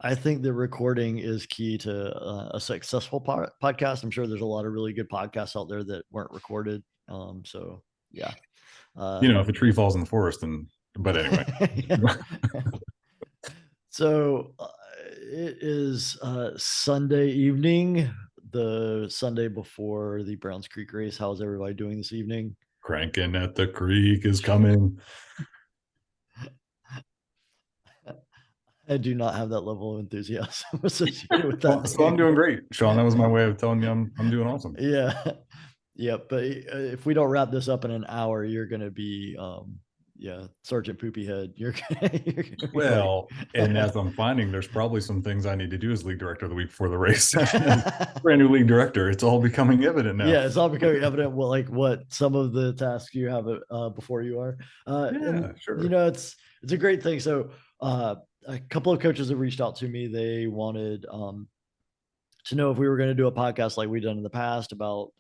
I think the recording is key to a successful podcast. I'm sure there's a lot of really good podcasts out there that weren't recorded. So yeah. If a tree falls in the forest, and but anyway. So it is Sunday evening, the Sunday before the Browns Creek race. How's everybody doing this evening? Crankin at the creek is coming. I do not have that level of enthusiasm associated with so, that so I'm name. doing great, Shawn. That was my way of telling you I'm doing awesome. Yeah. Yeah. But if we don't wrap this up in an hour, you're going to be, yeah, Sergeant Poopy Head. You're gonna be like, Well, and as I'm finding, there's probably some things I need to do as league director the week before the race. Brand new league director. It's all becoming evident now. yeah, it's all becoming evident what some of the tasks you have before you are. And Yeah, you sure. know, it's a great thing. So a couple of coaches have reached out to me. They wanted to know if we were going to do a podcast like we've done in the past about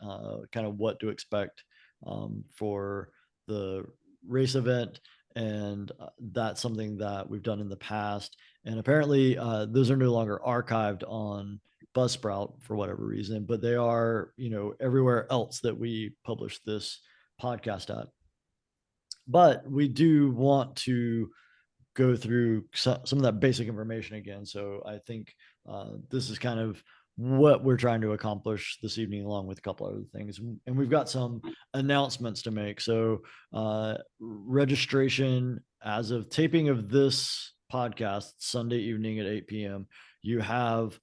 kind of what to expect for the race event. And that's something that we've done in the past. And apparently, those are no longer archived on Buzzsprout for whatever reason, but they are, everywhere else that we publish this podcast at. But we do want to go through some of that basic information again. So I think this is kind of what we're trying to accomplish this evening, along with a couple other things. And we've got some announcements to make. So registration as of taping of this podcast, Sunday evening at 8 p.m., you have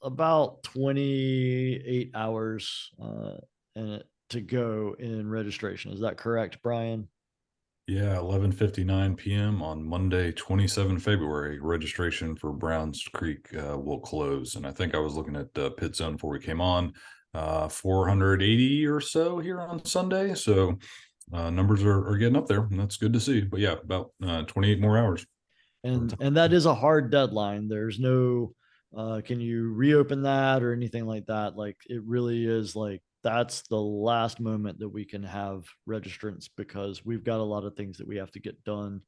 about 28 hours to go in registration. Is that correct, Brian? Yeah, 11:59 p.m. on Monday, 27 February. Registration for Browns Creek will close, and I think I was looking at pit zone before we came on. 480 or so here on Sunday, so numbers are getting up there, and that's good to see. But yeah, about 28 more hours. And that is a hard deadline. There's no can you reopen that or anything like that. Like it really is like that's the last moment that we can have registrants, because we've got a lot of things that we have to get done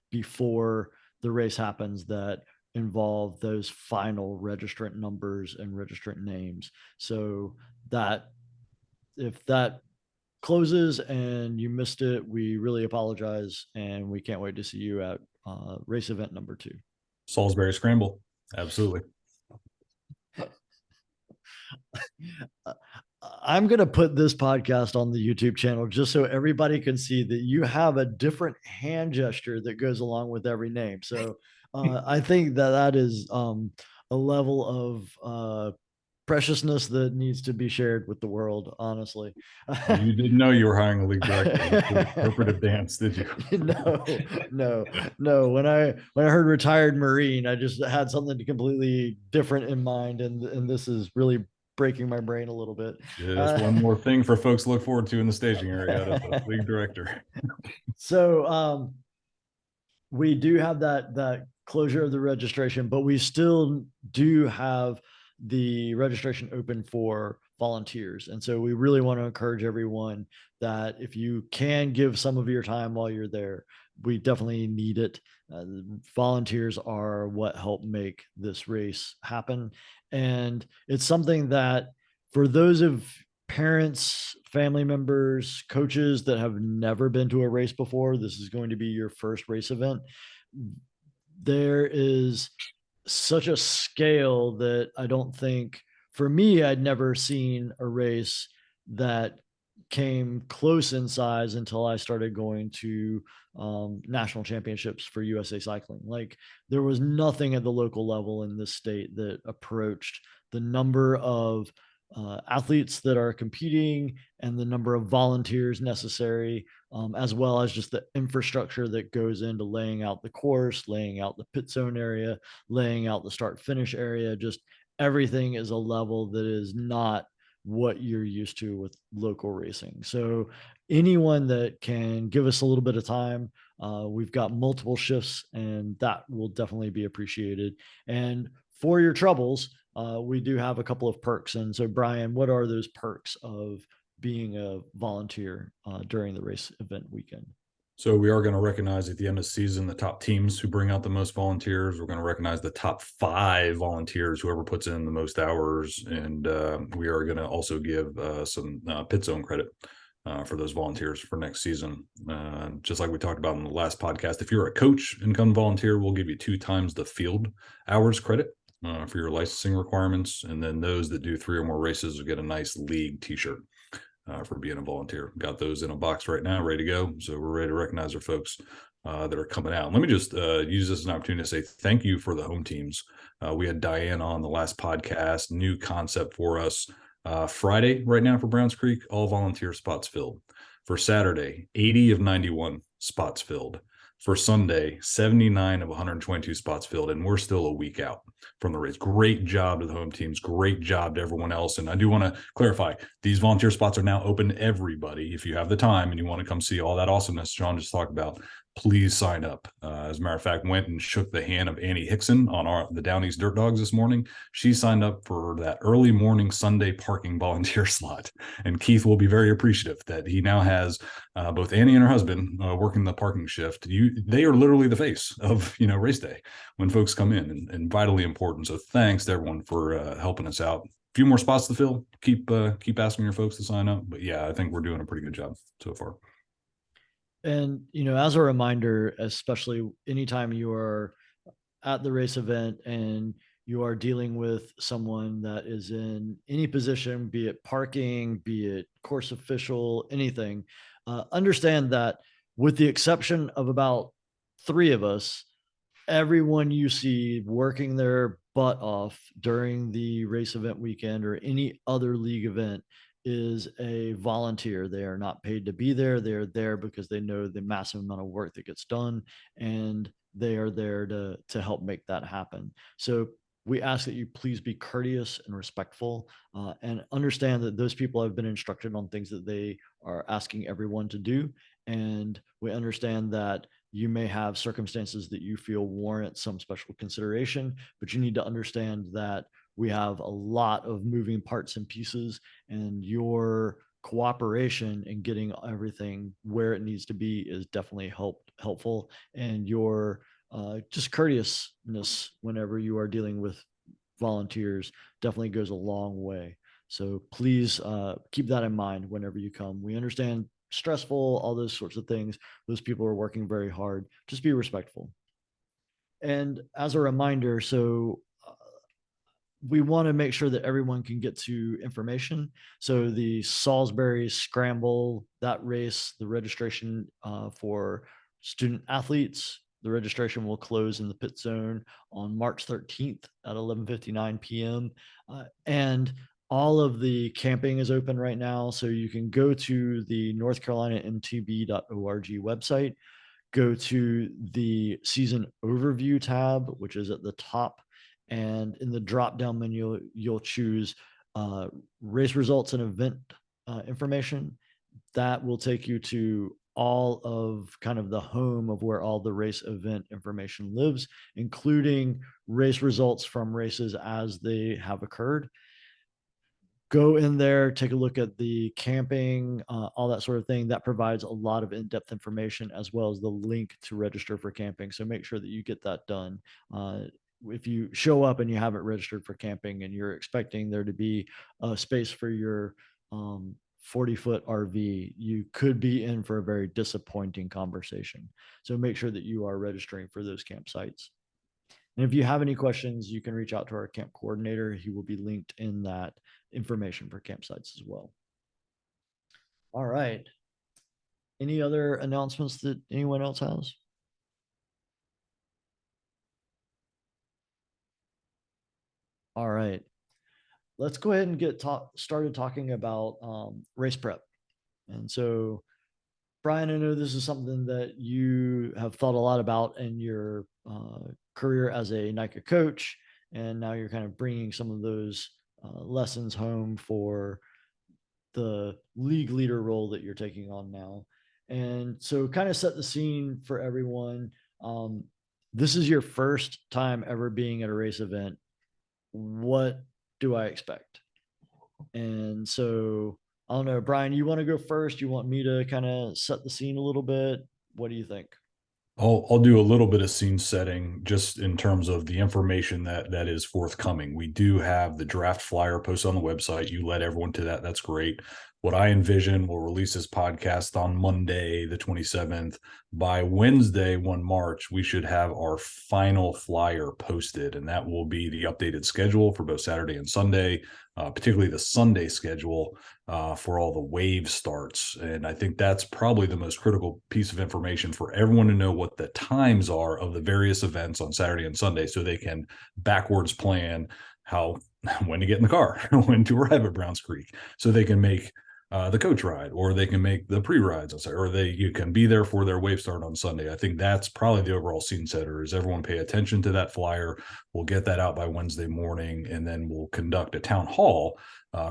before the race happens that involve those final registrant numbers and registrant names. So that if that closes and you missed it, we really apologize, and we can't wait to see you at race event number 2. Salisbury Scramble, absolutely. I'm going to put this podcast on the YouTube channel just so everybody can see that you have a different hand gesture that goes along with every name. So I think that is a level of preciousness that needs to be shared with the world, honestly. You didn't know you were hiring a league director for interpretive dance, did you? No, no, no. When I heard retired Marine, I just had something completely different in mind, and this is really breaking my brain a little bit. Just one more thing for folks to look forward to in the staging area out of the league director. So we do have that closure of the registration, but we still do have the registration open for volunteers. And so we really want to encourage everyone that if you can give some of your time while you're there, we definitely need it. Volunteers are what help make this race happen. And it's something that for those of parents, family members, coaches that have never been to a race before, this is going to be your first race event. There is such a scale that I don't think, for me, I'd never seen a race that came close in size until I started going to national championships for USA Cycling. Like there was nothing at the local level in this state that approached the number of athletes that are competing and the number of volunteers necessary, as well as just the infrastructure that goes into laying out the course, laying out the pit zone area, laying out the start finish area. Just everything is a level that is not what you're used to with local racing. So anyone that can give us a little bit of time, we've got multiple shifts, and that will definitely be appreciated. And for your troubles, we do have a couple of perks. And so, Brian, what are those perks of being a volunteer during the race event weekend? So we are going to recognize at the end of the season the top teams who bring out the most volunteers. We're going to recognize the top 5 volunteers, whoever puts in the most hours, and we are going to also give some pit zone credit for those volunteers for next season. Just like we talked about in the last podcast, if you're a coach and come volunteer, we'll give you 2 times the field hours credit for your licensing requirements, and then those that do 3 or more races will get a nice league T-shirt. For being a volunteer. Got those in a box right now, ready to go. So we're ready to recognize our folks that are coming out. Let me just use this as an opportunity to say thank you for the home teams. We had Diane on the last podcast, new concept for us. Friday, right now for Browns Creek, all volunteer spots filled. For Saturday, 80 of 91 spots filled. For Sunday, 79 of 122 spots filled, and we're still a week out from the race. Great job to the home teams. Great job to everyone else. And I do want to clarify, these volunteer spots are now open to everybody. If you have the time and you want to come see all that awesomeness Shawn just talked about, please sign up. As a matter of fact, went and shook the hand of Annie Hickson on the Down East Dirt Dogs this morning. She signed up for that early morning Sunday parking volunteer slot. And Keith will be very appreciative that he now has both Annie and her husband working the parking shift. They are literally the face of race day when folks come in, and vitally important. So thanks to everyone for helping us out. A few more spots to fill. Keep asking your folks to sign up. But yeah, I think we're doing a pretty good job so far. And, as a reminder, especially anytime you are at the race event and you are dealing with someone that is in any position, be it parking, be it course official, anything, understand that with the exception of about 3 of us, everyone you see working their butt off during the race event weekend or any other league event is a volunteer. They are not paid to be there. They're there because they know the massive amount of work that gets done, and they are there to help make that happen. So we ask that you please be courteous and respectful, and understand that those people have been instructed on things that they are asking everyone to do. And we understand that you may have circumstances that you feel warrant some special consideration, but you need to understand that we have a lot of moving parts and pieces, and your cooperation in getting everything where it needs to be is definitely helpful. And your just courteousness whenever you are dealing with volunteers definitely goes a long way. So please keep that in mind whenever you come. We understand stressful, all those sorts of things. Those people are working very hard. Just be respectful. And as a reminder, so we want to make sure that everyone can get to information. So the Salisbury Scramble, that race, the registration for student athletes, the registration will close in the pit zone on March 13th at 11:59 p.m. And all of the camping is open right now. So you can go to the North Carolina MTB.org website, go to the season overview tab, which is at the top. And in the drop down menu, you'll choose race results and event information. That will take you to all of kind of the home of where all the race event information lives, including race results from races as they have occurred. Go in there, take a look at the camping, all that sort of thing. That provides a lot of in-depth information, as well as the link to register for camping. So make sure that you get that done. If you show up and you haven't registered for camping and you're expecting there to be a space for your 40-foot RV, you could be in for a very disappointing conversation. So make sure that you are registering for those campsites. And if you have any questions, you can reach out to our camp coordinator. He will be linked in that information for campsites as well. All right. Any other announcements that anyone else has? All right. Let's go ahead and get started talking about race prep. And so, Brian, I know this is something that you have thought a lot about in your career as a NICA coach, and now you're kind of bringing some of those lessons home for the league leader role that you're taking on now. And so, kind of set the scene for everyone. This is your first time ever being at a race event. What do I expect? And so, I don't know, Brian, you want to go first? You want me to kind of set the scene a little bit? what do you think? I'll do a little bit of scene setting just in terms of the information that is forthcoming. We do have the draft flyer posted on the website. You led everyone to that. That's great. What I envision, we'll release this podcast on Monday, the 27th. By Wednesday, 1 March, we should have our final flyer posted, and that will be the updated schedule for both Saturday and Sunday, particularly the Sunday schedule for all the wave starts. And I think that's probably the most critical piece of information for everyone to know what the times are of the various events on Saturday and Sunday so they can backwards plan how when to get in the car, when to arrive at Browns Creek, so they can make the coach ride, or they can make the pre-rides on Saturday, or you can be there for their wave start on Sunday. I think that's probably the overall scene setter, is everyone pay attention to that flyer. We'll get that out by Wednesday morning, and then we'll conduct a town hall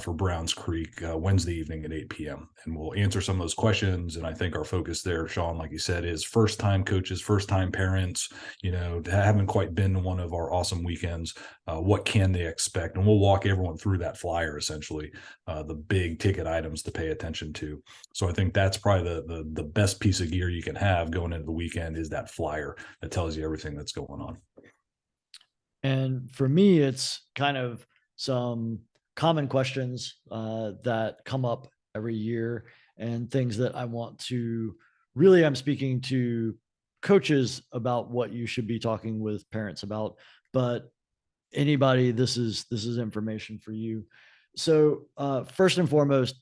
for Browns Creek Wednesday evening at 8 p.m. And we'll answer some of those questions. And I think our focus there, Shawn, like you said, is first-time coaches, first-time parents, haven't quite been to one of our awesome weekends. What can they expect? And we'll walk everyone through that flyer, essentially, the big ticket items to pay attention to. So I think that's probably the best piece of gear you can have going into the weekend, is that flyer that tells you everything that's going on. And for me, it's kind of some common questions that come up every year, and things that I want to really, I'm speaking to coaches about what you should be talking with parents about, but anybody, this is information for you. So first and foremost,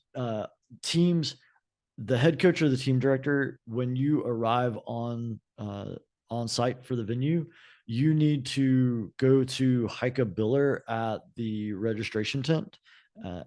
teams, the head coach or the team director, when you arrive on site for the venue, you need to go to hike a biller at the registration tent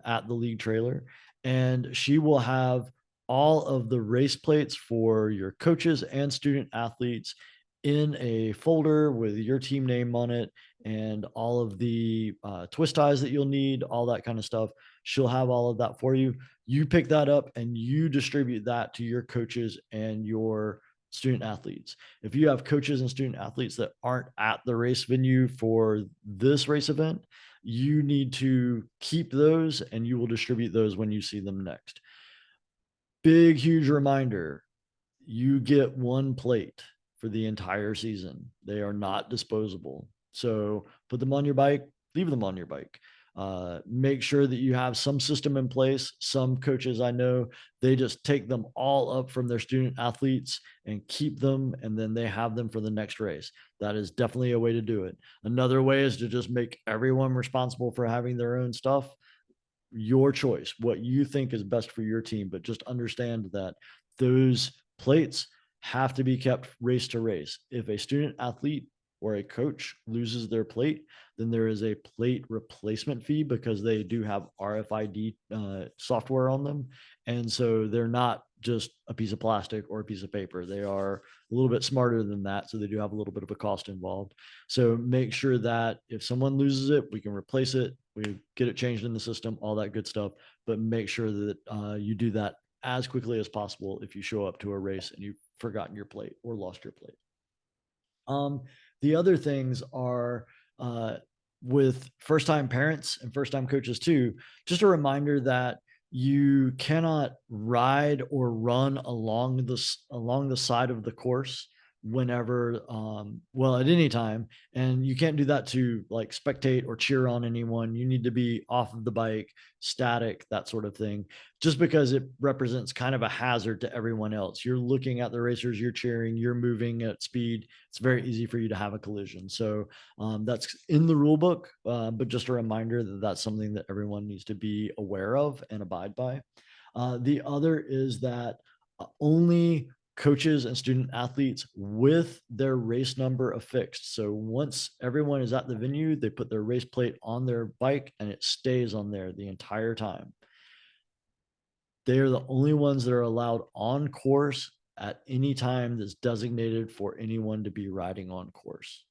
at the league trailer, and she will have all of the race plates for your coaches and student athletes in a folder with your team name on it, and all of the twist ties that you'll need, all that kind of stuff. She'll have all of that for you. You pick that up and you distribute that to your coaches and your student athletes. If you have coaches and student athletes that aren't at the race venue for this race event, you need to keep those, and you will distribute those when you see them next. Big, huge reminder, you get one plate for the entire season. They are not disposable. So put them on your bike, leave them on your bike. Make sure that you have some system in place. Some coaches I know, they just take them all up from their student athletes and keep them, and then they have them for the next race. That is definitely a way to do it. Another way is to just make everyone responsible for having their own stuff. Your choice, what you think is best for your team, but just understand that those plates have to be kept race to race. If a student athlete or a coach loses their plate, then there is a plate replacement fee, because they do have RFID software on them. And so they're not just a piece of plastic or a piece of paper. They are a little bit smarter than that. So they do have a little bit of a cost involved. So make sure that if someone loses it, we can replace it. We get it changed in the system, all that good stuff. But make sure that you do that as quickly as possible if you show up to a race and you've forgotten your plate or lost your plate. The other things are with first-time parents and first-time coaches too, just a reminder that you cannot ride or run along the side of the course whenever at any time, and you can't do that to like spectate or cheer on anyone. You need to be off of the bike, static, that sort of thing, just because it represents kind of a hazard to everyone else. You're looking at the racers, you're cheering, you're moving at speed. It's very easy for you to have a collision. So that's in the rule book, but just a reminder that that's something that everyone needs to be aware of and abide by. The other is that only coaches and student athletes with their race number affixed. So once everyone is at the venue, they put their race plate on their bike and it stays on there the entire time. They are the only ones that are allowed on course at any time that's designated for anyone to be riding on course.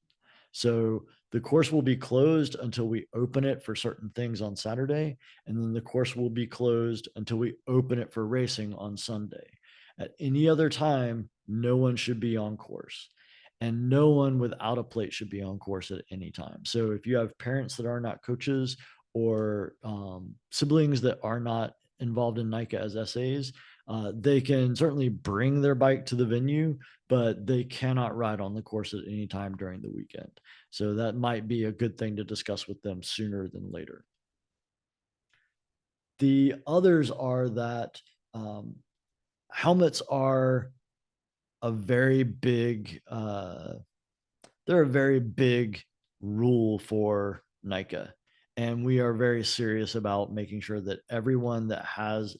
So the course will be closed until we open it for certain things on Saturday, and then the course will be closed until we open it for racing on Sunday. At any other time, no one should be on course, and no one without a plate should be on course at any time. So if you have parents that are not coaches, or siblings that are not involved in NICA as SAs, They can certainly bring their bike to the venue, but they cannot ride on the course at any time during the weekend. So that might be a good thing to discuss with them sooner than later. The others are that helmets are a very big they're a very big rule for NICA. And we are very serious about making sure that everyone that has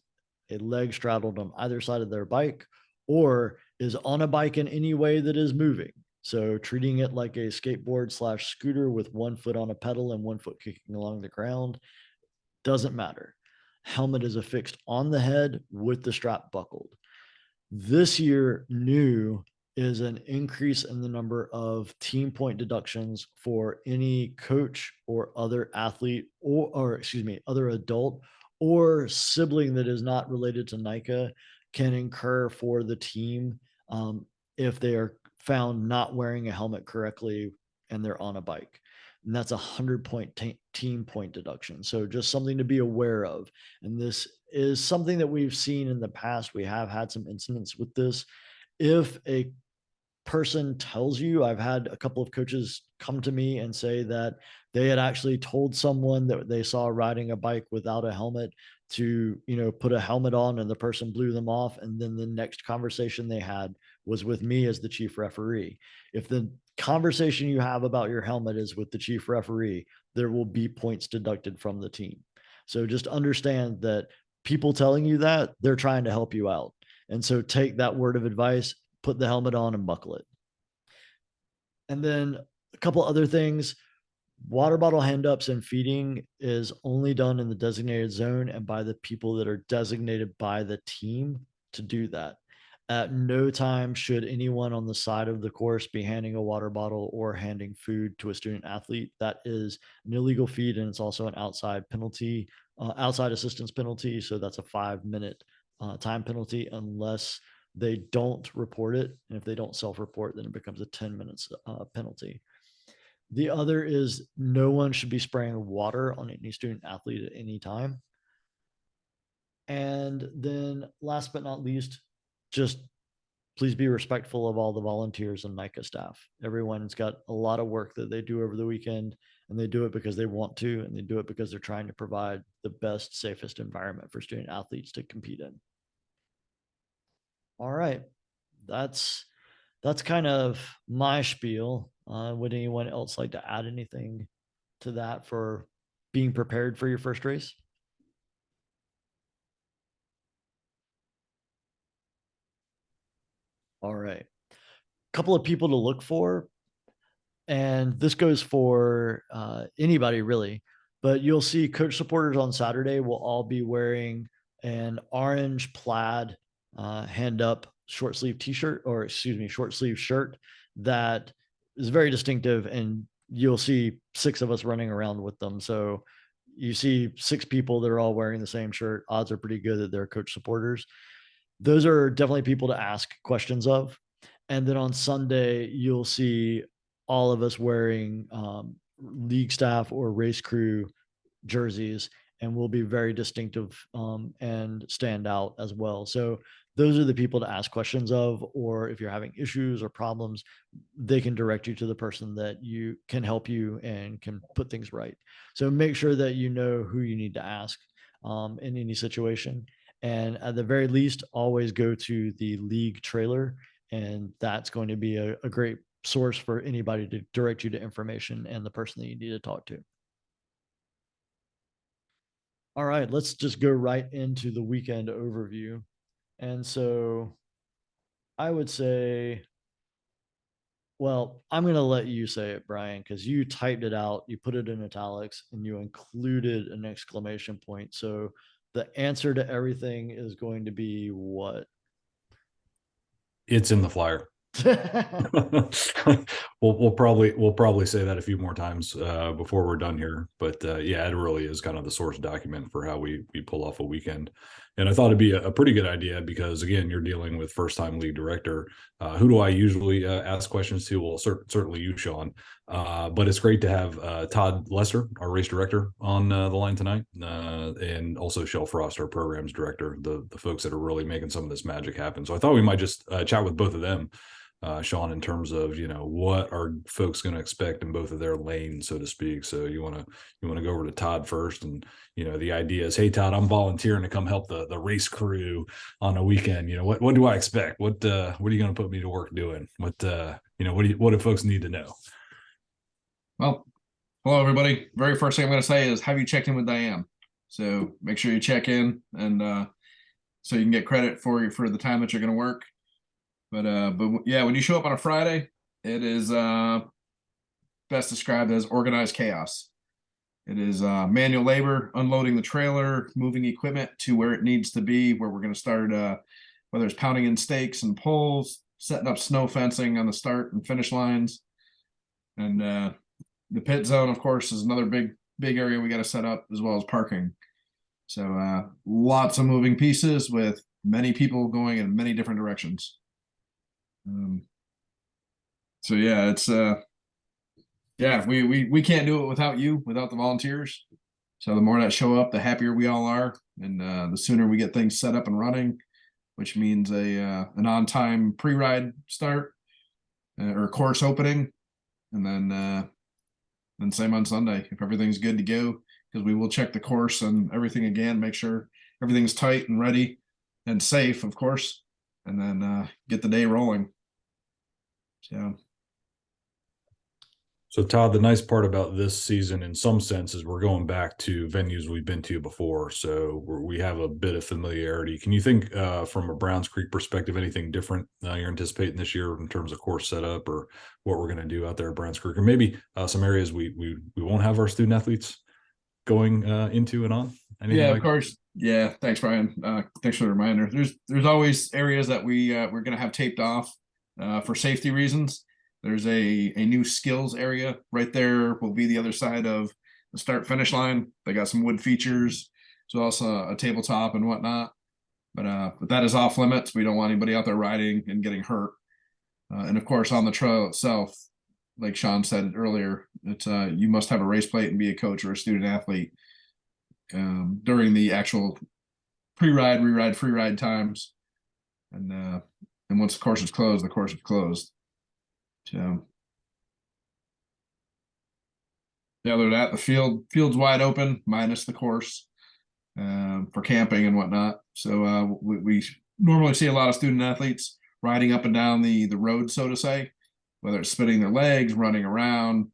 a leg straddled on either side of their bike or is on a bike in any way that is moving. So treating it like a skateboard slash scooter with one foot on a pedal and one foot kicking along the ground doesn't matter. Helmet is affixed on the head with the strap buckled. This year, new is an increase in the number of team point deductions for any coach or other athlete or excuse me, other adult or sibling that is not related to NICA can incur for the team if they are found not wearing a helmet correctly and they're on a bike. And that's 100-point team point deduction. So just something to be aware of. And this is something that we've seen in the past. We have had some incidents with this. If a person tells you, I've had a couple of coaches come to me and say that they had actually told someone that they saw riding a bike without a helmet to, put a helmet on, and the person blew them off. And then the next conversation they had was with me as the chief referee. If the conversation you have about your helmet is with the chief referee, there will be points deducted from the team. So just understand that people telling you that, they're trying to help you out. And so take that word of advice, put the helmet on and buckle it. And then a couple other things. Water bottle handups and feeding is only done in the designated zone and by the people that are designated by the team to do that. At no time should anyone on the side of the course be handing a water bottle or handing food to a student athlete. That is an illegal feed, and it's also an outside penalty, outside assistance penalty. So that's a 5-minute time penalty unless they don't report it. And if they don't self-report, then it becomes a 10 minutes penalty. The other is no one should be spraying water on any student athlete at any time. And then last but not least, just please be respectful of all the volunteers and NICA staff. Everyone's got a lot of work that they do over the weekend, and they do it because they want to, and they do it because they're trying to provide the best, safest environment for student athletes to compete in. All right. That's kind of my spiel. Would anyone else like to add anything to that for being prepared for your first race? All right. A couple of people to look for, and this goes for anybody really, but you'll see coach supporters on Saturday will all be wearing an orange plaid hand up short sleeve t-shirt, or excuse me, short sleeve shirt that is very distinctive, and you'll see 6 of us running around with them. So you see 6 people that are all wearing the same shirt. Odds are pretty good that they're coach supporters. Those are definitely people to ask questions of. And then on Sunday, you'll see all of us wearing league staff or race crew jerseys, and will be very distinctive and stand out as well. So those are the people to ask questions of, or if you're having issues or problems, they can direct you to the person that you can help you and can put things right. So make sure that you know who you need to ask in any situation. And at the very least, always go to the league trailer, and that's going to be a great source for anybody to direct you to information and the person that you need to talk to. All right, let's just go right into the weekend overview. And so I would say, well, I'm going to let you say it, Brian, because you typed it out, you put it in italics, and you included an exclamation point. So the answer to everything is going to be what? It's in the flyer. we'll probably say that a few more times before we're done here. But yeah, it really is kind of the source document for how we pull off a weekend. And I thought it'd be a pretty good idea because again, you're dealing with first time league director. Who do I usually ask questions to? Well, certainly you, Shawn. But it's great to have Todd Lester, our race director, on the line tonight, and also Chelle Frost, our programs director, the folks that are really making some of this magic happen. So I thought we might just chat with both of them, Shawn, in terms of what are folks going to expect in both of their lanes, so to speak. So you want to go over to Todd first, and the idea is, hey Todd, I'm volunteering to come help the race crew on a weekend. What do I expect? What are you going to put me to work doing? What do folks need to know? Well, hello everybody. Very first thing I'm going to say is, have you checked in with Diane? So make sure you check in, and so you can get credit for the time that you're going to work. But yeah, when you show up on a Friday, it is best described as organized chaos. It is manual labor, unloading the trailer, moving equipment to where it needs to be, where we're going to start, whether it's pounding in stakes and poles, setting up snow fencing on the start and finish lines. And the pit zone, of course, is another big area we got to set up, as well as parking. So lots of moving pieces with many people going in many different directions. So yeah, it's yeah, we can't do it without you, without the volunteers. So the more that show up, the happier we all are, and the sooner we get things set up and running, which means an on-time pre-ride start or course opening, and then same on Sunday if everything's good to go, because we will check the course and everything again, make sure everything's tight and ready and safe, of course, and then get the day rolling. So Todd, the nice part about this season, in some sense, is we're going back to venues we've been to before, so we have a bit of familiarity. Can you think, from a Browns Creek perspective, anything different you're anticipating this year in terms of course setup or what we're going to do out there at Browns Creek, or maybe some areas we won't have our student athletes going into and on? Anything yeah, of course. Yeah, thanks, Brian. Thanks for the reminder. There's always areas that we're going to have taped off for safety reasons. There's a new skills area right there. Will be the other side of the start finish line. They got some wood features, so also a tabletop and whatnot. But that is off limits. We don't want anybody out there riding and getting hurt. And of course, on the trail itself, like Shawn said earlier, it's you must have a race plate and be a coach or a student athlete during the actual pre-ride, re-ride, free ride times. And once the course is closed, the course is closed. So the other than that, the field's wide open minus the course for camping and whatnot. So we normally see a lot of student athletes riding up and down the road, so to say, whether it's spinning their legs, running around,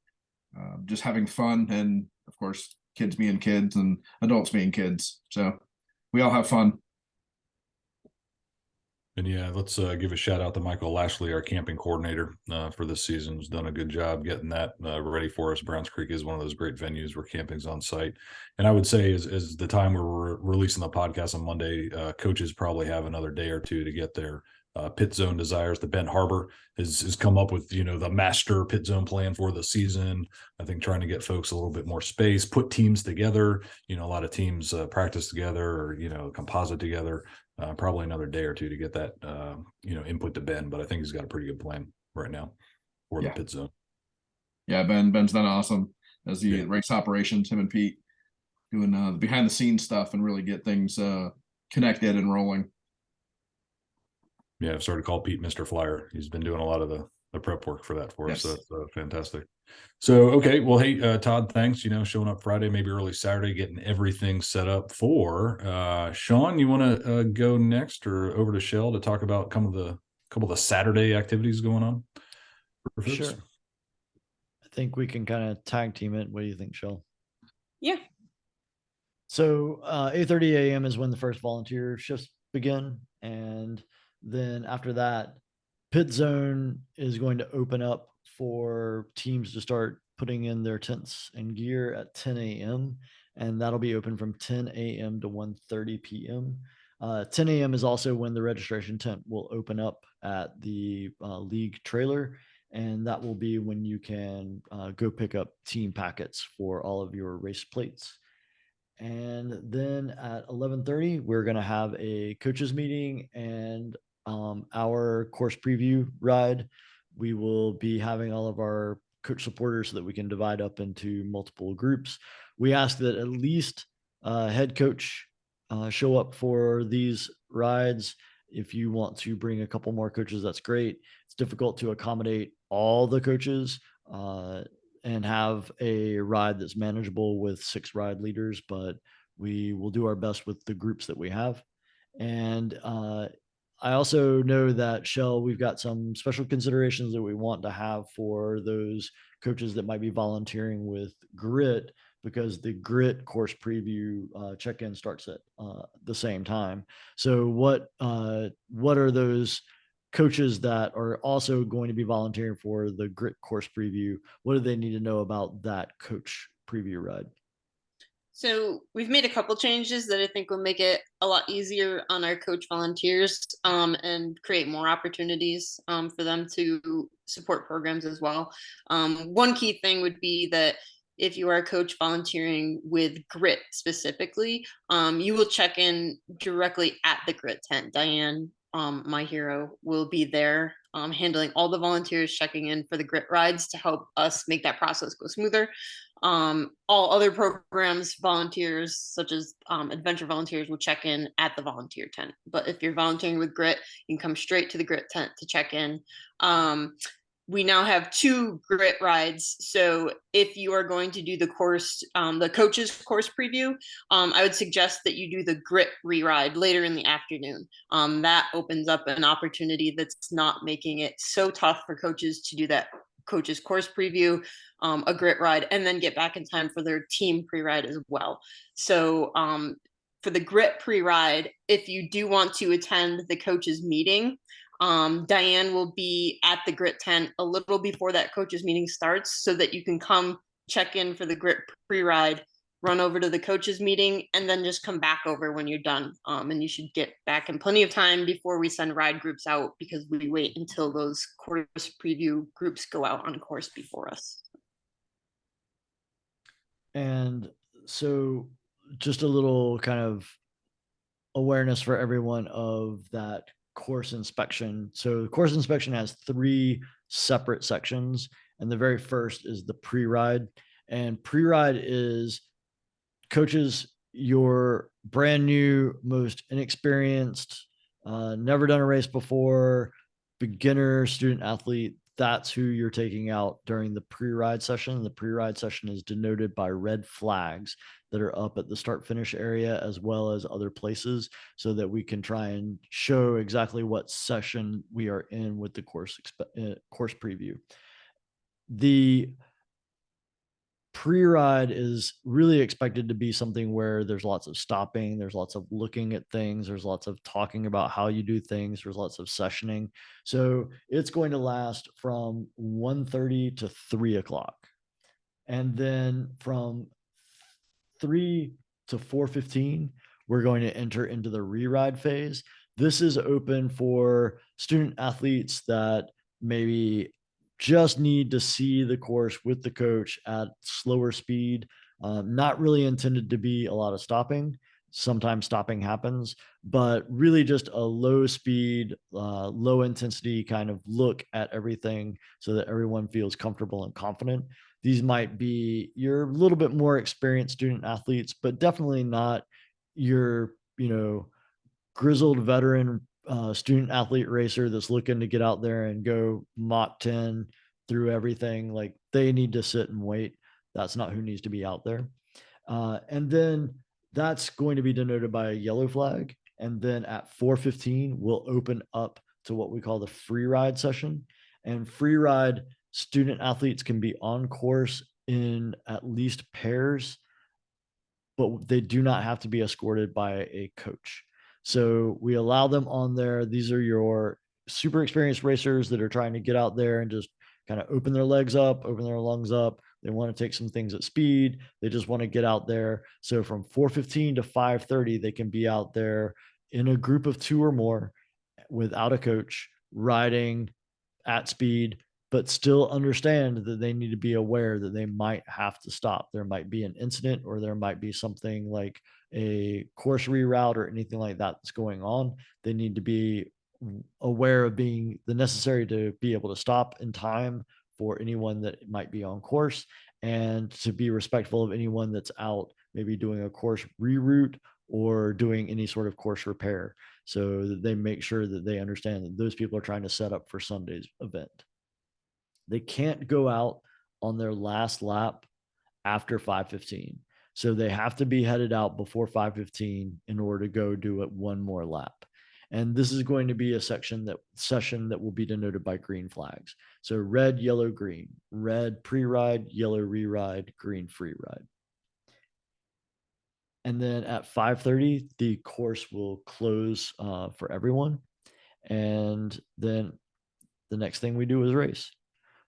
just having fun, and of course kids being kids and adults being kids. So we all have fun. And yeah, let's give a shout out to Michael Lashley, our camping coordinator for this season. Has done a good job getting that ready for us. Browns Creek is one of those great venues where camping's on site. And I would say as the time we're releasing the podcast on Monday, coaches probably have another day or two to get their pit zone desires. The Bend Harbor has come up with, the master pit zone plan for the season. I think trying to get folks a little bit more space, put teams together, a lot of teams practice together or, composite together. Probably another day or two to get that, input to Ben, but I think he's got a pretty good plan right now for the pit zone. Yeah, Ben's done awesome as the race operations, him and Pete doing the behind the scenes stuff and really get things connected and rolling. Yeah, I've started to call Pete Mr. Flyer. He's been doing a lot of the prep work for that for us. So that's fantastic. So, okay. Well, hey, Todd, thanks, showing up Friday, maybe early Saturday, getting everything set up for Shawn. You want to go next or over to Chelle to talk about a couple of the Saturday activities going on? Sure. I think we can kind of tag team it. What do you think, Chelle? Yeah. So 8:30 a.m. is when the first volunteer shifts begin. And then after that, pit zone is going to open up for teams to start putting in their tents and gear at 10 a.m. And that'll be open from 10 a.m. to 1:30 p.m. 10 a.m. is also when the registration tent will open up at the league trailer. And that will be when you can go pick up team packets for all of your race plates. And then at 11:30, we're going to have a coaches meeting and our course preview ride. We will be having all of our coach supporters so that we can divide up into multiple groups. We ask that at least head coach show up for these rides. If you want to bring a couple more coaches, that's great. It's difficult to accommodate all the coaches and have a ride that's manageable with 6 ride leaders, but we will do our best with the groups that we have. And I also know that, Shell, we've got some special considerations that we want to have for those coaches that might be volunteering with Grit, because the Grit course preview check-in starts at the same time. So what are those coaches that are also going to be volunteering for the Grit course preview? What do they need to know about that coach preview ride? So we've made a couple changes that I think will make it a lot easier on our coach volunteers and create more opportunities for them to support programs as well. One key thing would be that if you are a coach volunteering with Grit specifically, you will check in directly at the Grit tent. Diane, my hero, will be there handling all the volunteers, checking in for the Grit rides to help us make that process go smoother. All other programs, volunteers such as adventure volunteers will check in at the volunteer tent. But if you're volunteering with Grit, you can come straight to the Grit tent to check in. We now have 2 Grit rides. So if you are going to do the course, the coach's course preview, I would suggest that you do the Grit re-ride later in the afternoon. That opens up an opportunity that's not making it so tough for coaches to do that coach's course preview, a Grit ride, and then get back in time for their team pre-ride as well. So for the Grit pre-ride, if you do want to attend the coach's meeting, Diane will be at the Grit tent a little before that coach's meeting starts so that you can come check in for the Grit pre-ride, run over to the coaches meeting, and then just come back over when you're done. And you should get back in plenty of time before we send ride groups out, because we wait until those course preview groups go out on course before us. And so just a little kind of awareness for everyone of that course inspection. So the course inspection has 3 separate sections, and the very first is the pre-ride. And pre-ride is coaches, you're brand new, most inexperienced, never done a race before, beginner student athlete. That's who you're taking out during the pre-ride session. The pre-ride session is denoted by red flags that are up at the start finish area as well as other places, so that we can try and show exactly what session we are in with the course preview. The pre-ride is really expected to be something where there's lots of stopping, there's lots of looking at things, there's lots of talking about how you do things, there's lots of sessioning. So it's going to last from 1:30 to 3 o'clock. And then from 3 to 4:15, we're going to enter into the re-ride phase. This is open for student athletes that maybe just need to see the course with the coach at slower speed, not really intended to be a lot of stopping. Sometimes stopping happens, but really just a low speed, low intensity kind of look at everything so that everyone feels comfortable and confident. These might be your little bit more experienced student athletes, but definitely not your, grizzled veteran student athlete racer that's looking to get out there and go Mach 10 through everything. Like, they need to sit and wait. That's not who needs to be out there. And then that's going to be denoted by a yellow flag. And then at 4:15, we'll open up to what we call the free ride session. And free ride student athletes can be on course in at least pairs, but they do not have to be escorted by a coach. So we allow them on there. These are your super experienced racers that are trying to get out there and just kind of open their legs up, open their lungs up. They want to take some things at speed. They just want to get out there. So from 4:15 to 5:30, they can be out there in a group of 2 or more without a coach, riding at speed, but still understand that they need to be aware that they might have to stop. There might be an incident, or there might be something like a course reroute or anything like that that's going on. They need to be aware of being the necessary to be able to stop in time for anyone that might be on course, and to be respectful of anyone that's out, maybe doing a course reroute or doing any sort of course repair, so that they make sure that they understand that those people are trying to set up for Sunday's event. They can't go out on their last lap after 5:15. So they have to be headed out before 5:15 in order to go do it one more lap. And this is going to be a session that will be denoted by green flags. So red, yellow, green, red pre-ride, yellow re-ride, green free ride. And then at 5:30, the course will close for everyone. And then the next thing we do is race.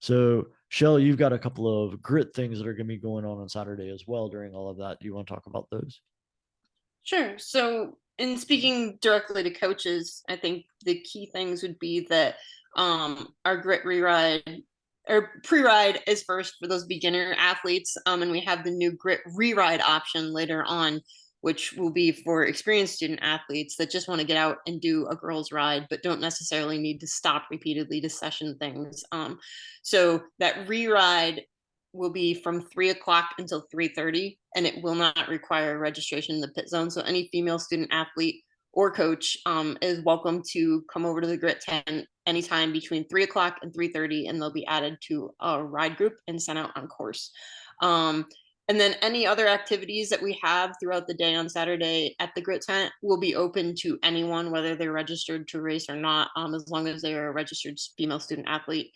So Chelle, you've got a couple of grit things that are going to be going on Saturday as well during all of that. Do you want to talk about those? Sure. So, in speaking directly to coaches, I think the key things would be that our grit re-ride or pre-ride is first for those beginner athletes, and we have the new grit re-ride option later on, which will be for experienced student athletes that just want to get out and do a girls ride, but don't necessarily need to stop repeatedly to session things. So that re-ride will be from 3 o'clock until 3:30, and it will not require registration in the pit zone. So any female student athlete or coach is welcome to come over to the grit tent anytime between 3 o'clock and 3:30, and they'll be added to a ride group and sent out on course. And then any other activities that we have throughout the day on Saturday at the grit tent will be open to anyone, whether they're registered to race or not, as long as they're a registered female student athlete.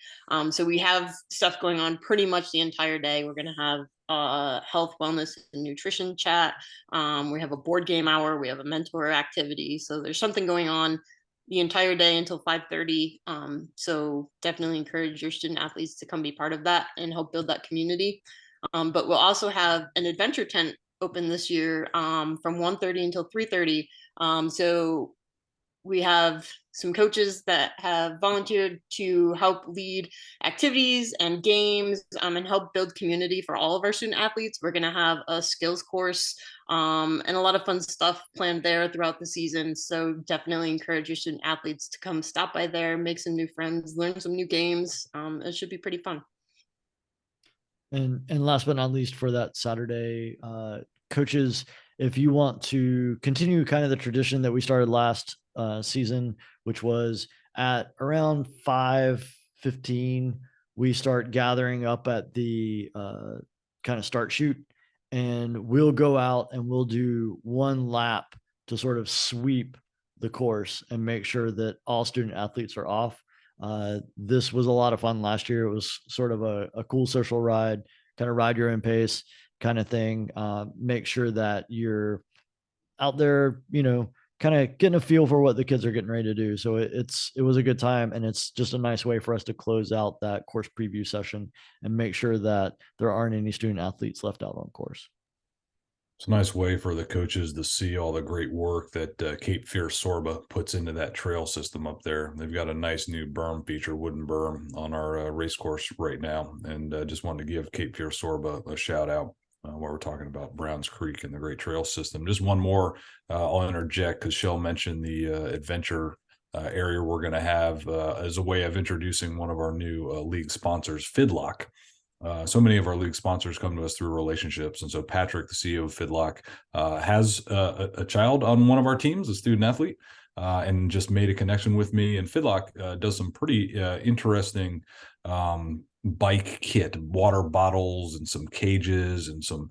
So we have stuff going on pretty much the entire day. We're going to have health, wellness, and nutrition chat. We have a board game hour. We have a mentor activity. So there's something going on the entire day until 5:30. So definitely encourage your student athletes to come be part of that and help build that community. But we'll also have an adventure tent open this year from 1:30 until 3:30. So we have some coaches that have volunteered to help lead activities and games and help build community for all of our student athletes. We're going to have a skills course and a lot of fun stuff planned there throughout the season. So definitely encourage your student athletes to come stop by there, make some new friends, learn some new games. It should be pretty fun. And last but not least, for that Saturday, coaches, if you want to continue kind of the tradition that we started last season, which was at around 5:15, we start gathering up at the kind of start shoot, and we'll go out and we'll do one lap to sort of sweep the course and make sure that all student athletes are off. This was a lot of fun last year. It was sort of a cool social ride, kind of ride your own pace kind of thing. Make sure that you're out there, kind of getting a feel for what the kids are getting ready to do. So it was a good time, and it's just a nice way for us to close out that course preview session and make sure that there aren't any student athletes left out on course. It's a nice way for the coaches to see all the great work that Cape Fear Sorba puts into that trail system up there. They've got a nice new berm feature, wooden berm, on our race course right now. And just wanted to give Cape Fear Sorba a shout out while we're talking about Browns Creek and the great trail system. Just one more, I'll interject because Chelle mentioned the adventure area we're going to have as a way of introducing one of our new league sponsors, Fidlock. So many of our league sponsors come to us through relationships. And so Patrick, the CEO of Fidlock, has a child on one of our teams, a student athlete, and just made a connection with me. And Fidlock does some pretty interesting bike kit, water bottles and some cages and some,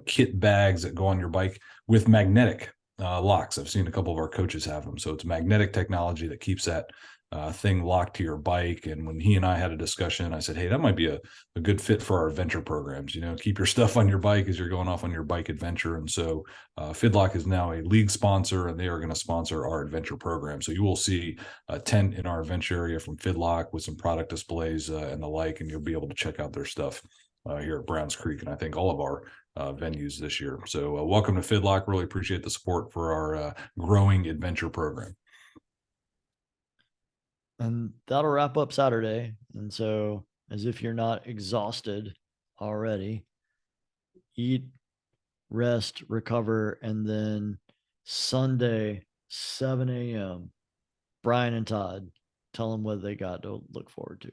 kit bags that go on your bike with magnetic locks. I've seen a couple of our coaches have them. So it's magnetic technology that keeps that thing locked to your bike. And when he and I had a discussion, I said, hey, that might be a good fit for our adventure programs. Keep your stuff on your bike as you're going off on your bike adventure. And so Fidlock is now a league sponsor, and they are going to sponsor our adventure program. So you will see a tent in our adventure area from Fidlock with some product displays and the like, and you'll be able to check out their stuff here at Browns Creek, and I think all of our venues this year. So welcome to Fidlock. Really appreciate the support for our growing adventure program. And that'll wrap up Saturday. And so, as if you're not exhausted already, eat, rest, recover, and then Sunday, 7 a.m., Brian and Todd, tell them what they got to look forward to.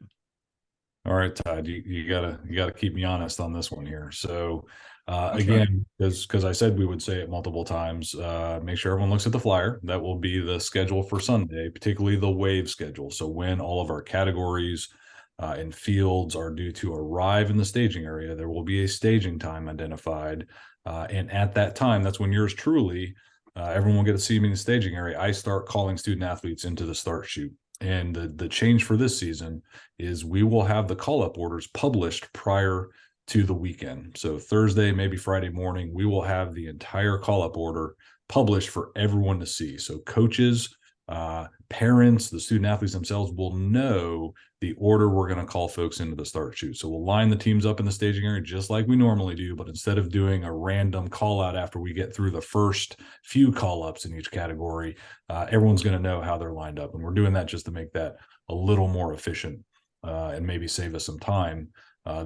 All right, Todd, you gotta keep me honest on this one here. So I'll try. again, because I said we would say it multiple times, make sure everyone looks at the flyer. That will be the schedule for Sunday, particularly the wave schedule. So when all of our categories and fields are due to arrive in the staging area, there will be a staging time identified. And at that time, that's when yours truly, everyone will get to see me in the staging area. I start calling student athletes into the start chute. And the change for this season is we will have the call-up orders published prior to the weekend. So Thursday, maybe Friday morning, we will have the entire call-up order published for everyone to see. So coaches, parents, the student athletes themselves will know the order we're going to call folks into the start chute. So we'll line the teams up in the staging area just like we normally do, but instead of doing a random call out after we get through the first few call ups in each category, everyone's going to know how they're lined up. And we're doing that just to make that a little more efficient and maybe save us some time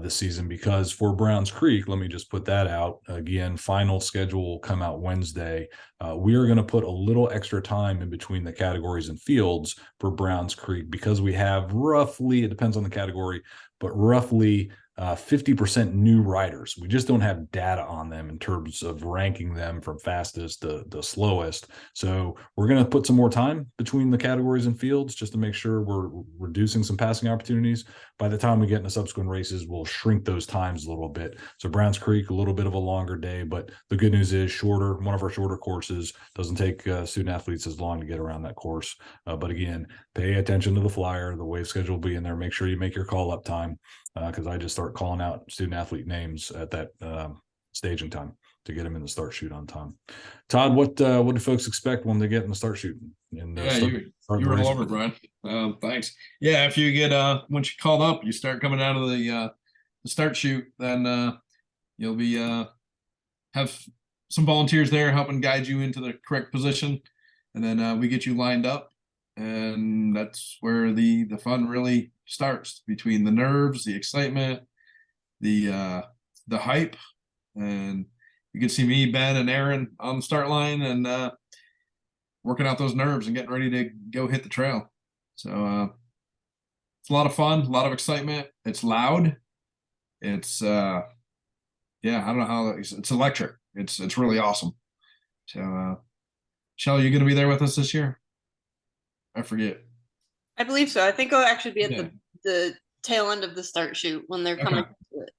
this season, because for Browns Creek, let me just put that out again. Final schedule will come out Wednesday. We are going to put a little extra time in between the categories and fields for Browns Creek because we have roughly, it depends on the category, but roughly 50% new riders. We just don't have data on them in terms of ranking them from fastest to the slowest. So we're going to put some more time between the categories and fields just to make sure we're reducing some passing opportunities. By the time we get into subsequent races, we'll shrink those times a little bit. So Browns Creek, a little bit of a longer day, but the good news is shorter, one of our shorter courses. Doesn't take student athletes as long to get around that course. But again, pay attention to the flyer. The wave schedule will be in there. Make sure you make your call up time, because I just start calling out student athlete names at that staging time to get them in the start chute on time. Todd, what do folks expect when they get in the start chute? Yeah, you were all over, Brian. Thanks. Yeah, if you get once you called up, you start coming out of the start chute, then you'll be have some volunteers there helping guide you into the correct position, and then we get you lined up, and that's where the fun really starts, between the nerves, the excitement, the hype, and you can see me, Ben, and Aaron on the start line, and working out those nerves and getting ready to go hit the trail. So it's a lot of fun, a lot of excitement. It's loud. It's yeah, I don't know how it's electric. It's really awesome. So Chelle, you gonna be there with us this year? I forget. I believe so. I think I'll actually be at Yeah. the tail end of the start chute when they're coming to it.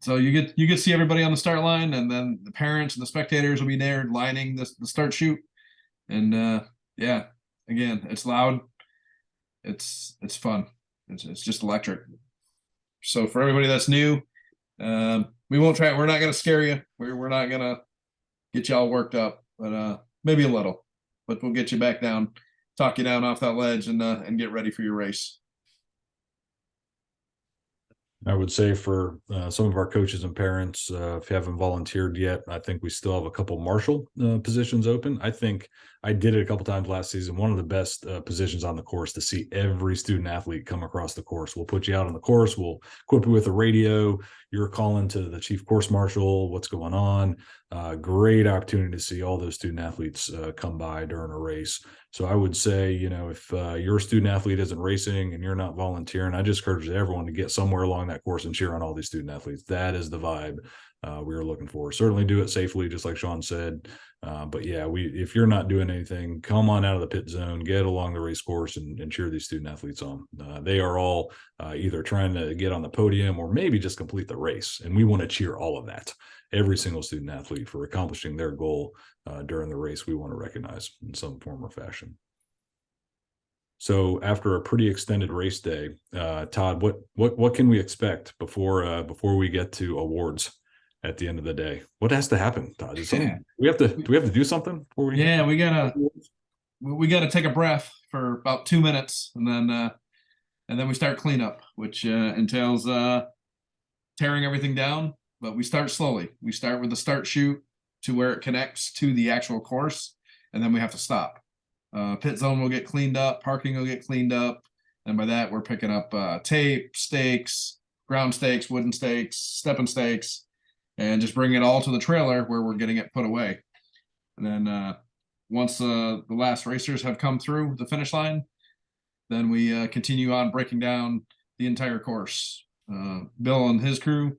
So you get to see everybody on the start line, and then the parents and the spectators will be there lining the start chute. And yeah, again, it's loud. It's fun. It's just electric. So for everybody that's new, we won't try. We're not gonna scare you. We're not gonna get you all worked up, but maybe a little. But we'll get you back down, talk you down off that ledge, and get ready for your race. I would say for some of our coaches and parents, if you haven't volunteered yet, I think we still have a couple marshal positions open. I think I did it a couple times last season. One of the best positions on the course to see every student athlete come across the course. We'll put you out on the course. We'll equip you with a radio. You're calling to the chief course marshal, what's going on. Great opportunity to see all those student athletes come by during a race. So I would say, if your student athlete isn't racing and you're not volunteering, I just encourage everyone to get somewhere along that course and cheer on all these student athletes. That is the vibe we are looking for. Certainly do it safely, just like Shawn said. But yeah, if you're not doing anything, come on out of the pit zone, get along the race course and cheer these student athletes on. They are all either trying to get on the podium or maybe just complete the race. And we want to cheer all of that. Every single student athlete for accomplishing their goal during the race, we want to recognize in some form or fashion. So after a pretty extended race day, Todd, what can we expect before we get to awards at the end of the day? What has to happen, Todd? Do we have to do something before we? Yeah, we gotta take a breath for about 2 minutes, and then we start cleanup, which entails tearing everything down. But we start slowly. We start with the start chute to where it connects to the actual course, and then we have to stop. Pit zone will get cleaned up, parking will get cleaned up. And by that, we're picking up tape, stakes, ground stakes, wooden stakes, stepping stakes, and just bring it all to the trailer where we're getting it put away. And then once the last racers have come through the finish line, then we continue on breaking down the entire course. Bill and his crew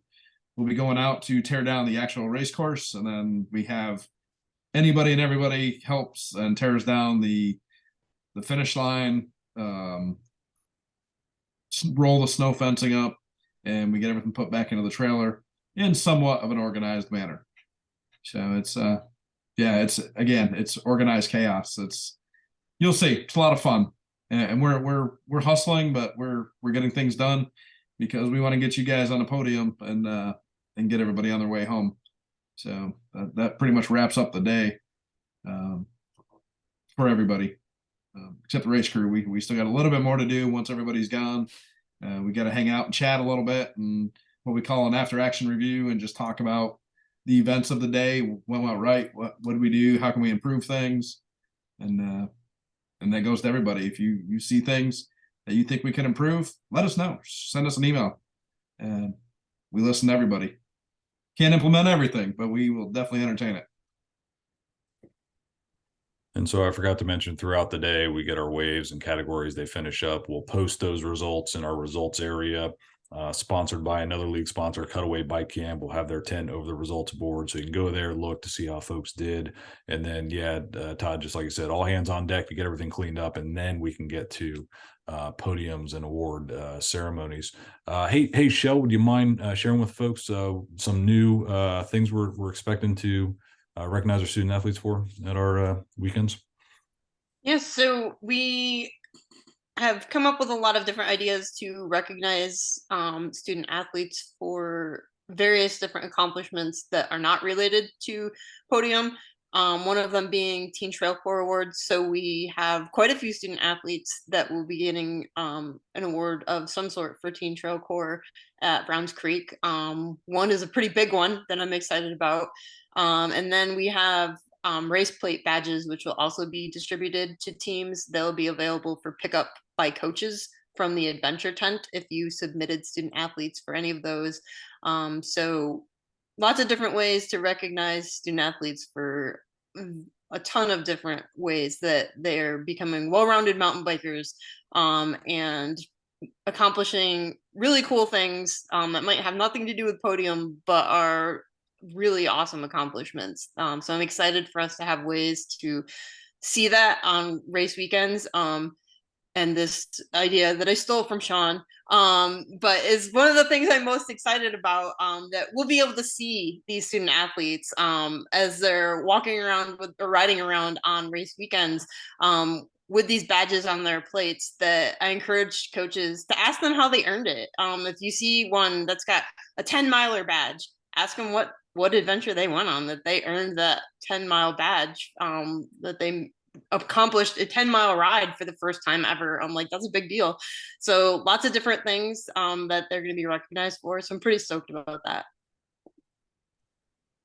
will be going out to tear down the actual race course, and then we have anybody and everybody helps and tears down the finish line, roll the snow fencing up, and we get everything put back into the trailer in somewhat of an organized manner. So it's it's organized chaos. You'll see, it's a lot of fun, and we're hustling, but we're getting things done because we want to get you guys on the podium and get everybody on their way home. So that pretty much wraps up the day for everybody, except the race crew. We still got a little bit more to do once everybody's gone. We got to hang out and chat a little bit, and what we call an after action review, and just talk about the events of the day. What went right? What did we do? How can we improve things? And that goes to everybody. If you see things that you think we can improve, let us know. Send us an email, and we listen to everybody. Can't implement everything, but we will definitely entertain it. And so I forgot to mention, throughout the day, we get our waves and categories they finish up. We'll post those results in our results area, sponsored by another league sponsor, Cutaway Bike Camp. We'll have their tent over the results board, so you can go there, look to see how folks did. And then, Todd, just like you said, all hands on deck to get everything cleaned up, and then we can get to podiums and award ceremonies. Hey, Chelle, would you mind sharing with folks some new things we're expecting to recognize our student athletes for at our weekends? Yes, so we have come up with a lot of different ideas to recognize student athletes for various different accomplishments that are not related to podium. One of them being Teen Trail Corps Awards. So we have quite a few student athletes that will be getting an award of some sort for Teen Trail Corps at Browns Creek. One is a pretty big one that I'm excited about. And then we have race plate badges, which will also be distributed to teams. They'll be available for pickup by coaches from the adventure tent if you submitted student athletes for any of those. So lots of different ways to recognize student athletes for a ton of different ways that they're becoming well-rounded mountain bikers and accomplishing really cool things that might have nothing to do with podium, but are really awesome accomplishments. So I'm excited for us to have ways to see that on race weekends. And this idea that I stole from Shawn, but is one of the things I'm most excited about, that we'll be able to see these student athletes as they're walking around or riding around on race weekends with these badges on their plates. That I encourage coaches to ask them how they earned it. If you see one that's got a 10-miler badge, ask them what adventure they went on that they earned that 10-mile badge, that they accomplished a 10-mile ride for the first time ever. I'm like, that's a big deal. So lots of different things that they're going to be recognized for. So I'm pretty stoked about that.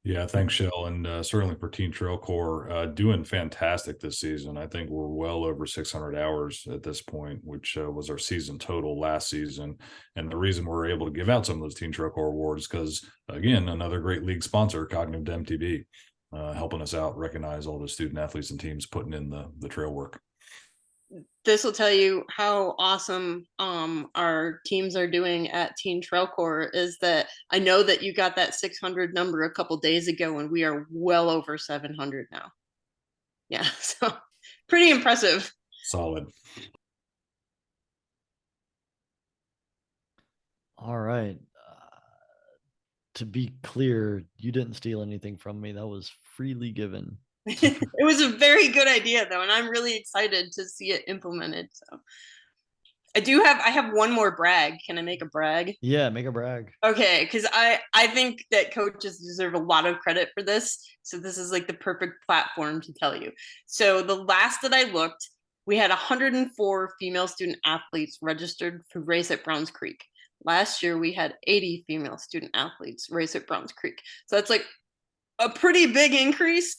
Yeah, thanks, Chelle, and certainly for Teen Trail Corps, doing fantastic this season. I think we're well over 600 hours at this point, which was our season total last season. And the reason we're able to give out some of those Teen Trail Corps awards is because, again, another great league sponsor, Cognitive MTB, helping us out, recognize all the student athletes and teams putting in the trail work. This will tell you how awesome our teams are doing at Teen Trail Corps. Is that I know that you got that 600 number a couple days ago, and we are well over 700 now. Yeah, so pretty impressive. Solid. All right. To be clear, you didn't steal anything from me. That was freely given. It was a very good idea, though, and I'm really excited to see it implemented. So I have one more brag. Can I make a brag? Yeah, make a brag. Okay, because I think that coaches deserve a lot of credit for this. So this is like the perfect platform to tell you. So the last that I looked, we had 104 female student athletes registered for race at Browns Creek. Last year, we had 80 female student athletes race at Browns Creek. So that's like a pretty big increase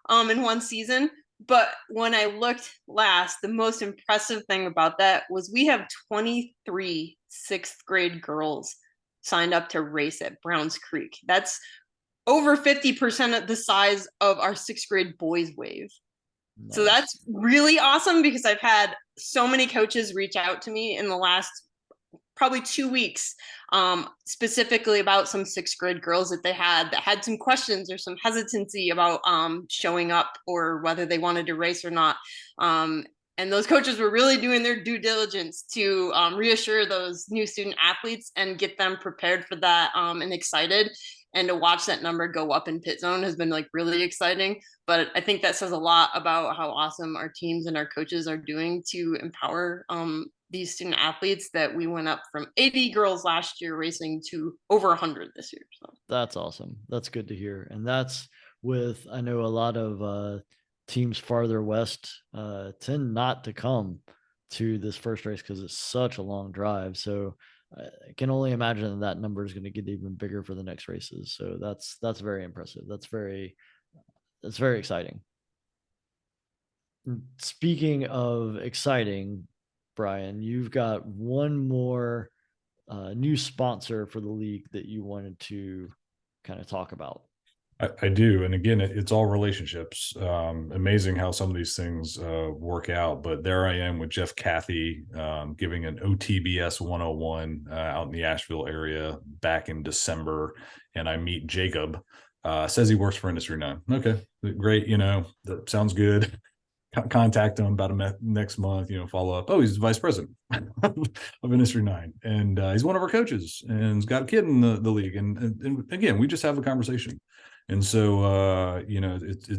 in one season. But when I looked last, the most impressive thing about that was we have 23 sixth grade girls signed up to race at Browns Creek. That's over 50% of the size of our sixth grade boys wave. So Nice. that's really awesome because I've had so many coaches reach out to me in the last probably 2 weeks, specifically about some sixth grade girls that had some questions or some hesitancy about showing up or whether they wanted to race or not. And those coaches were really doing their due diligence to reassure those new student athletes and get them prepared for that and excited. And to watch that number go up in pit zone has been like really exciting. But I think that says a lot about how awesome our teams and our coaches are doing to empower these student athletes, that we went up from 80 girls last year racing to over 100 this year. So That's awesome. That's good to hear. And that's with, I know a lot of teams farther west tend not to come to this first race because it's such a long drive. So I can only imagine that number is going to get even bigger for the next races. So that's very impressive. That's very exciting. Speaking of exciting, Brian, you've got one more new sponsor for the league that you wanted to kind of talk about. I do. And again, it's all relationships. Amazing how some of these things work out. But there I am with Jeff Cathy giving an OTBS 101 out in the Asheville area back in December. And I meet Jacob, says he works for Industry 9. Okay, great. That sounds good. Contact him about next month, follow up. Oh, he's the vice president of Industry 9. And he's one of our coaches and he's got a kid in the league. And again, we just have a conversation. And so,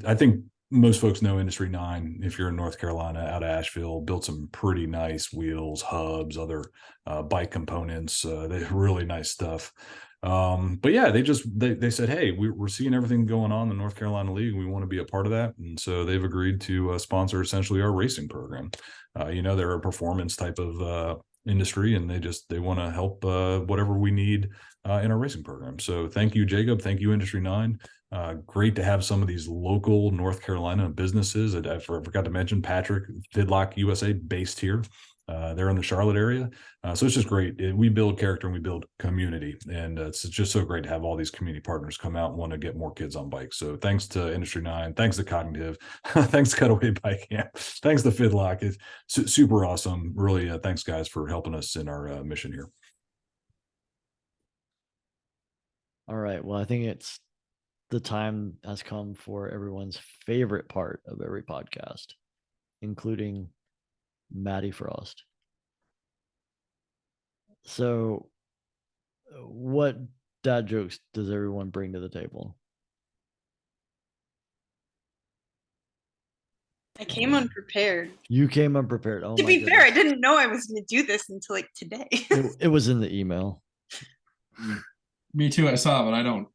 I think most folks know Industry 9, if you're in North Carolina, out of Asheville, built some pretty nice wheels, hubs, other bike components. They really nice stuff. But yeah, they said, hey, we're seeing everything going on in the North Carolina League. We want to be a part of that. And so they've agreed to sponsor essentially our racing program. They're a performance type of industry, and they want to help whatever we need in our racing program. So thank you, Jacob. Thank you, Industry 9. Great to have some of these local North Carolina businesses. I forgot to mention Patrick, Fidlock USA, based here. They're in the Charlotte area. So it's just great. We build character and we build community. And it's just so great to have all these community partners come out and want to get more kids on bikes. So thanks to Industry 9, thanks to Cognitive, thanks to Cutaway Bike Camp, thanks to Fidlock. It's super awesome. Really, thanks guys for helping us in our mission here. All right. Well, I think it's the time has come for everyone's favorite part of every podcast, including Maddie Frost. So what dad jokes does everyone bring to the table? I came unprepared. You came unprepared. Oh, to be fair, I didn't know I was going to do this until like today. it was in the email. Me too. I saw, but I don't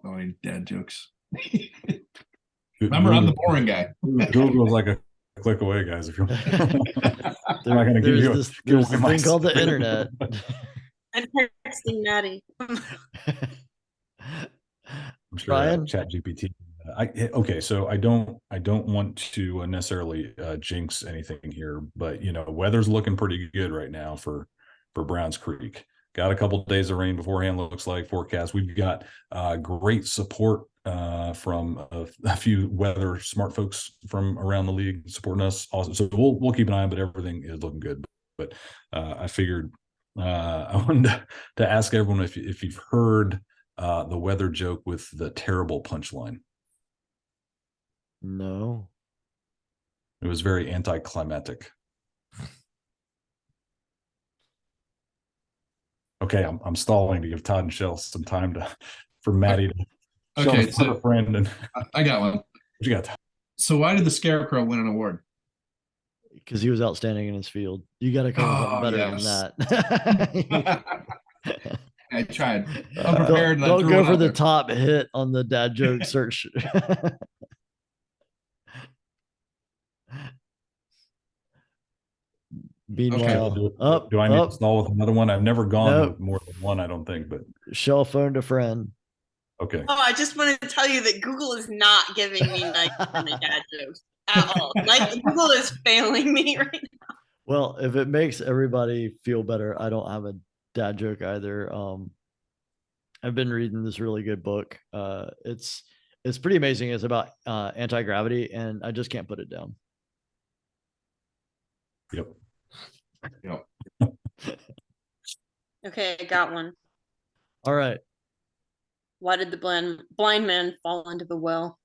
know any dad jokes. Remember, I'm the boring guy. Google's like a click away, guys. If you're not going to there's this thing called the internet. I'm texting Maddie. I'm sure Brian? Chat GPT. Okay, so I don't want to necessarily jinx anything here, but weather's looking pretty good right now for Browns Creek. Got a couple of days of rain beforehand, looks like forecast. We've got great support from a few weather smart folks from around the league supporting us. Also, so we'll keep an eye on, but everything is looking good. But I figured I wanted to ask everyone if you've heard the weather joke with the terrible punchline. No. It was very anticlimactic. Okay, I'm stalling to give Todd and Chelle some time for Maddie to okay, so a friend. And I got one. What you got? So why did the Scarecrow win an award? Because he was outstanding in his field. You got to come up with better than that. I tried. Unprepared. Don't go for the top hit on the dad joke search. Meanwhile, okay. Do I need to stall with another one? I've never gone with more than one, I don't think, but Chelle phoned a friend. Okay. Oh, I just wanted to tell you that Google is not giving me nice for my dad jokes. at all. Like Google is failing me right now. Well, if it makes everybody feel better, I don't have a dad joke either. I've been reading this really good book. It's pretty amazing. It's about anti-gravity, and I just can't put it down. Yep. Yep. Okay, I got one. All right. Why did the blind man fall into the well?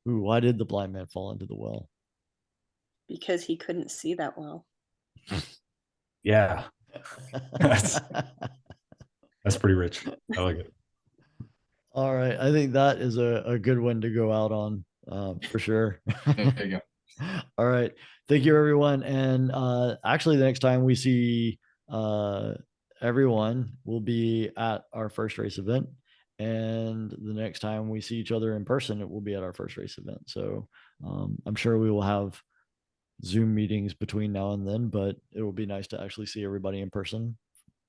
Ooh, why did the blind man fall into the well? Because he couldn't see that well. Yeah. That's pretty rich. I like it. All right. I think that is a good one to go out on for sure. There you go. All right. Thank you, everyone. And actually, the next time we see everyone will be at our first race event. And the next time we see each other in person, it will be at our first race event. So I'm sure we will have Zoom meetings between now and then, but it will be nice to actually see everybody in person.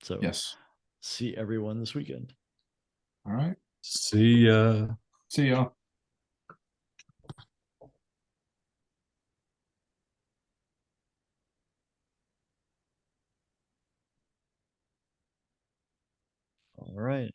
So Yes. see everyone this weekend. All right. See ya. See y'all. All right.